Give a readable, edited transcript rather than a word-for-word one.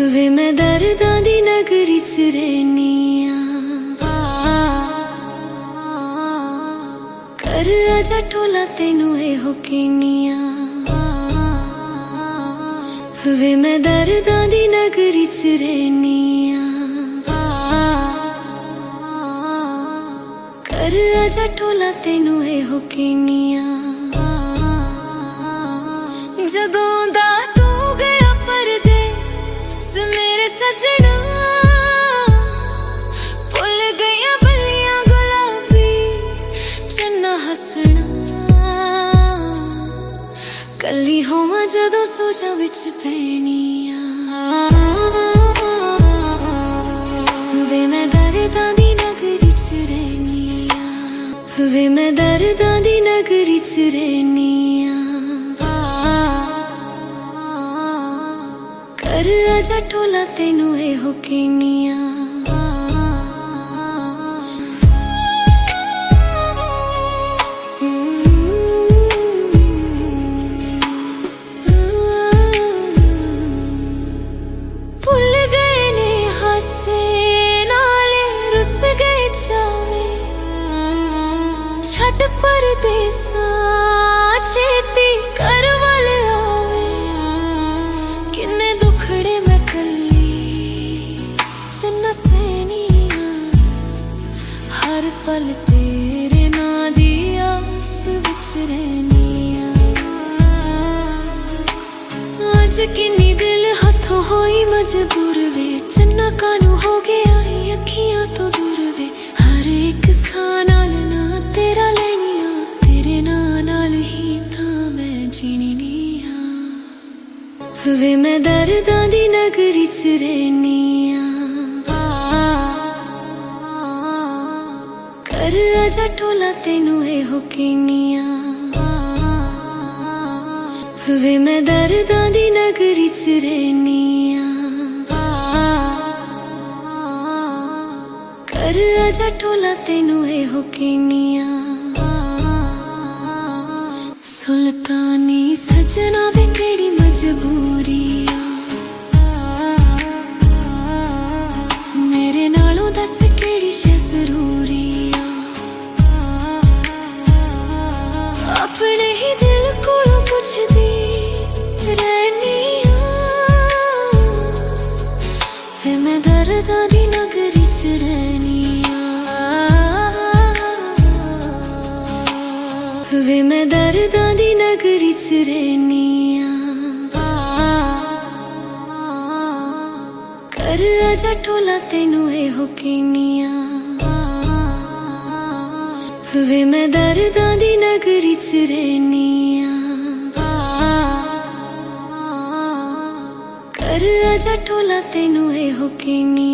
वे मैं दर्दां दी नगरी च रहनी कर आजा टोला तेनू एहो कहनी वे मैं दर्दां दी नगरी च रहनी कर आजा टोला तेनू एहो कहनी जदों दा तू गया परदेस मेरे सजना भुल गईयां बल्लियां गुलाबी चन्ना हसना कली होवां जदों सोचा विच पैनी वे मैं दर्दां दी नगरी च रहनी वे मैं दर्दां दी नगरी च रहनी कर आजा टोला तेनू एहो कहनी भुल गए ने हासे नाले रुस गए चावे छट परदेसा छेती कर वाल आवे किन्ने दुखड़े मैं कली चन्ना सैनिया हर पल तेरे ना दी आस विच रहनिया अज किन्नी दिल हथों होई मजबूर वे चन्ना कानू हो गया अखियां तो दूर वे हर एक सा नाल ना तेरा लेनिया तेरे नाल ही तां मैं जीनी वे मैं दर्दां दी नगरी च रहनी कर आजा टोला तेनू एहो कहनी वे मैं दर्दां दी नगरी च रहनी कर आजा टोला तेनू एहो कहनी सुल्तानी सजना वे केड़ी मजबूरी मेरे नालों दस केड़ी शै जरूरी अपने ही दिल कोलों पुछदी रहनी वे मैं दर्दां दी नगरी च रहनी वे मैं दर्दां दी नगरी च रहनी कर आजा टोला तेनू एहो कहनी वे मैं दर्दां दी नगरी च रहनी कर आजा टोला तेनू एहो कहनी